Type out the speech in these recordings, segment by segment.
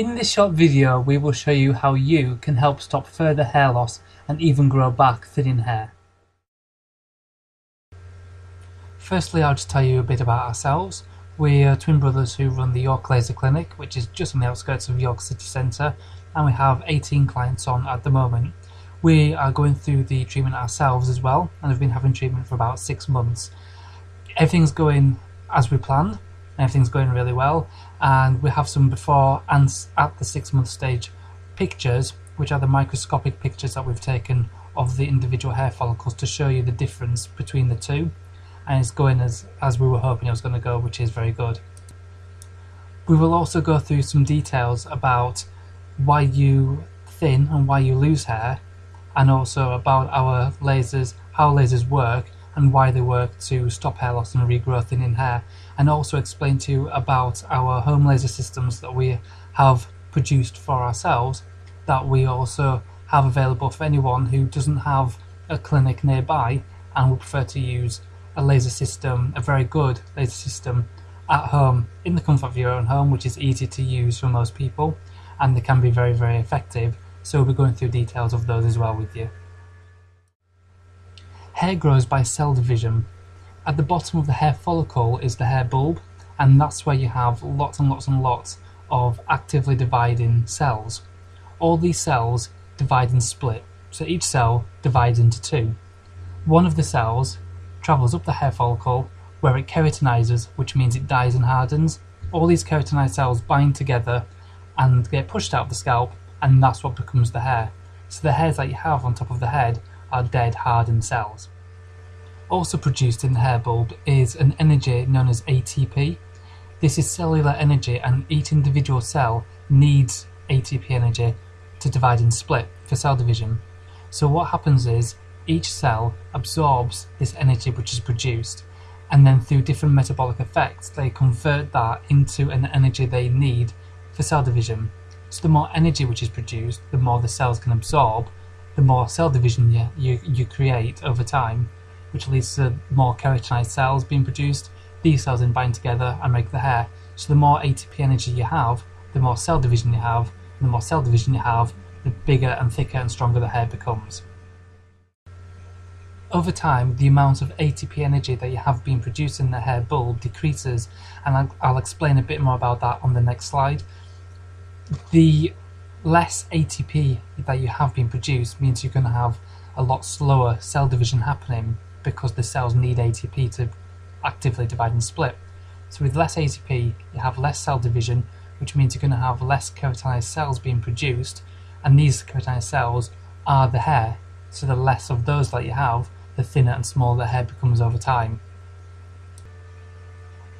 In this short video, we will show you how you can help stop further hair loss and even grow back thinning hair. Firstly, I'll just tell you a bit about ourselves. We are twin brothers who run the York Laser Clinic, which is just on the outskirts of York City Centre, and we have 18 clients on at the moment. We are going through the treatment ourselves as well, and have been having treatment for about 6 months. Everything's going as we planned. Everything's going really well, and we have some before and at the 6 month stage pictures, which are the microscopic pictures that we've taken of the individual hair follicles to show you the difference between the two, and it's going as we were hoping it was going to go, which is very good. We will also go through some details about why you thin and why you lose hair, and also about our lasers, how lasers work, and why they work to stop hair loss and regrow thinning hair, and also explain to you about our home laser systems that we have produced for ourselves, that we also have available for anyone who doesn't have a clinic nearby and would prefer to use a laser system, a very good laser system at home in the comfort of your own home, which is easy to use for most people, and they can be very, very effective. So we'll be going through details of those as well with you. Hair grows by cell division. At the bottom of the hair follicle is the hair bulb, and that's where you have lots and lots and lots of actively dividing cells. All these cells divide and split, so each cell divides into two. One of the cells travels up the hair follicle where it keratinizes, which means it dies and hardens. All these keratinized cells bind together and get pushed out of the scalp, and that's what becomes the hair. So the hairs that you have on top of the head are dead, hardened cells. Also produced in the hair bulb is an energy known as ATP. This is cellular energy, and each individual cell needs ATP energy to divide and split for cell division. So what happens is each cell absorbs this energy which is produced, and then through different metabolic effects they convert that into an energy they need for cell division. So the more energy which is produced, the more the cells can absorb, the more cell division you create over time, which leads to more keratinized cells being produced. These cells then bind together and make the hair. So the more ATP energy you have, the more cell division you have, and the more cell division you have, the bigger and thicker and stronger the hair becomes. Over time, the amount of ATP energy that you have being produced in the hair bulb decreases, and I'll explain a bit more about that on the next slide. The less ATP that you have been produced means you're going to have a lot slower cell division happening, because the cells need ATP to actively divide and split. So with less ATP, you have less cell division, which means you're going to have less keratinized cells being produced, and these keratinized cells are the hair. So the less of those that you have, the thinner and smaller the hair becomes over time.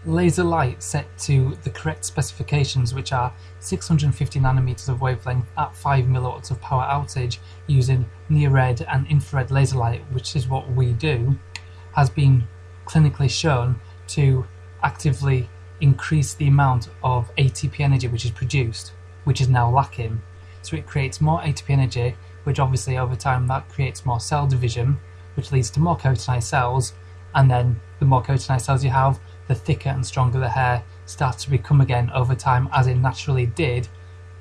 Laser light set to the correct specifications, which are 650 nanometers of wavelength at 5 milliwatts of power outage using near-red and infrared laser light, which is what we do, has been clinically shown to actively increase the amount of ATP energy which is produced, which is now lacking. So it creates more ATP energy, which obviously over time that creates more cell division, which leads to more keratinized cells, and then the more keratinized cells you have, the thicker and stronger the hair starts to become again over time, as it naturally did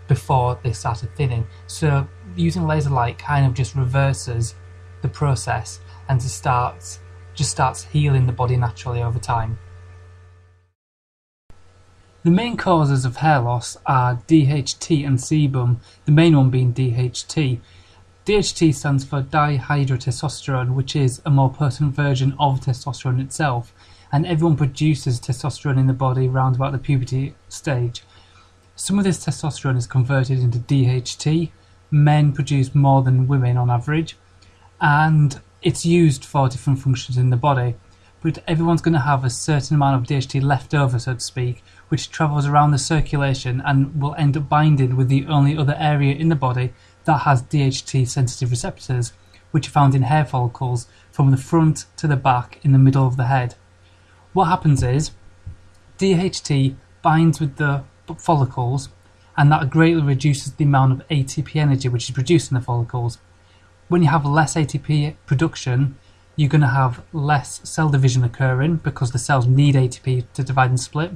before they started thinning. So using laser light kind of just reverses the process and just starts healing the body naturally over time. The main causes of hair loss are DHT and sebum, the main one being DHT. DHT stands for dihydrotestosterone, which is a more potent version of testosterone itself, and everyone produces testosterone in the body around about the puberty stage. Some of this testosterone is converted into DHT. Men produce more than women on average, and it's used for different functions in the body. But everyone's going to have a certain amount of DHT left over, so to speak, which travels around the circulation and will end up binding with the only other area in the body that has DHT sensitive receptors, which are found in hair follicles from the front to the back in the middle of the head. What happens is DHT binds with the follicles, and that greatly reduces the amount of ATP energy which is produced in the follicles. When you have less ATP production, you're going to have less cell division occurring because the cells need ATP to divide and split.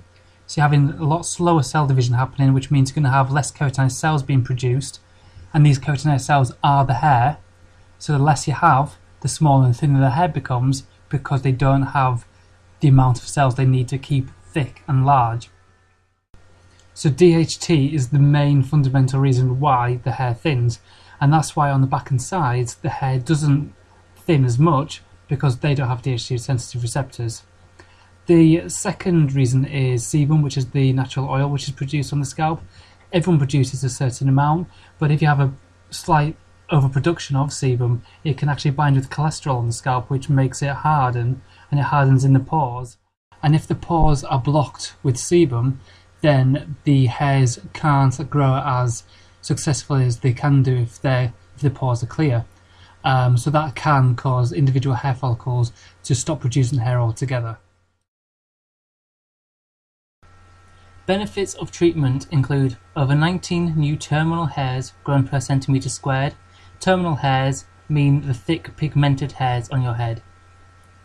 So you're having a lot slower cell division happening, which means you're going to have less keratinized cells being produced, and these keratinized cells are the hair. So the less you have, the smaller and thinner the hair becomes, because they don't have the amount of cells they need to keep thick and large. So DHT is the main fundamental reason why the hair thins, and that's why on the back and sides the hair doesn't thin as much, because they don't have DHT sensitive receptors. The second reason is sebum, which is the natural oil which is produced on the scalp. Everyone produces a certain amount, but if you have a slight overproduction of sebum, it can actually bind with cholesterol on the scalp, which makes it harden, and it hardens in the pores. And if the pores are blocked with sebum, then the hairs can't grow as successfully as they can do if the pores are clear. So that can cause individual hair follicles to stop producing hair altogether. Benefits of treatment include over 19 new terminal hairs grown per centimetre squared. Terminal hairs mean the thick pigmented hairs on your head.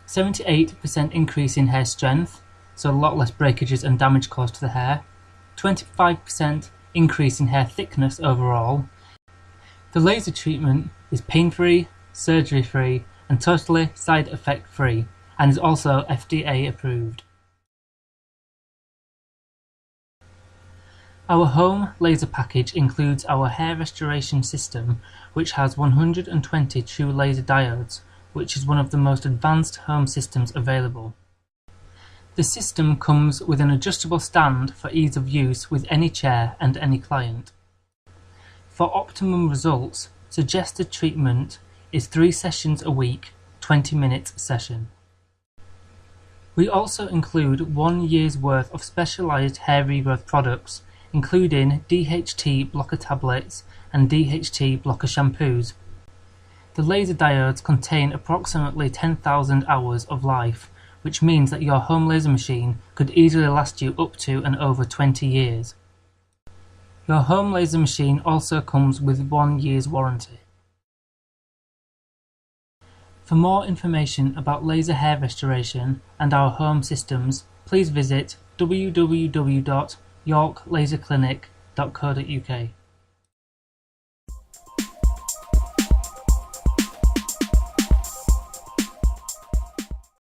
78% increase in hair strength, so a lot less breakages and damage caused to the hair. 25% increase in hair thickness overall. The laser treatment is pain-free, surgery-free, and totally side effect-free, and is also FDA approved. Our home laser package includes our hair restoration system, which has 120 true laser diodes, which is one of the most advanced home systems available. The system comes with an adjustable stand for ease of use with any chair and any client. For optimum results, suggested treatment is 3 sessions a week, 20 minutes session. We also include 1 year's worth of specialized hair regrowth products, including DHT blocker tablets and DHT blocker shampoos. The laser diodes contain approximately 10,000 hours of life, which means that your home laser machine could easily last you up to and over 20 years. Your home laser machine also comes with 1 year's warranty. For more information about laser hair restoration and our home systems, please visit www.yorklaserclinic.co.uk.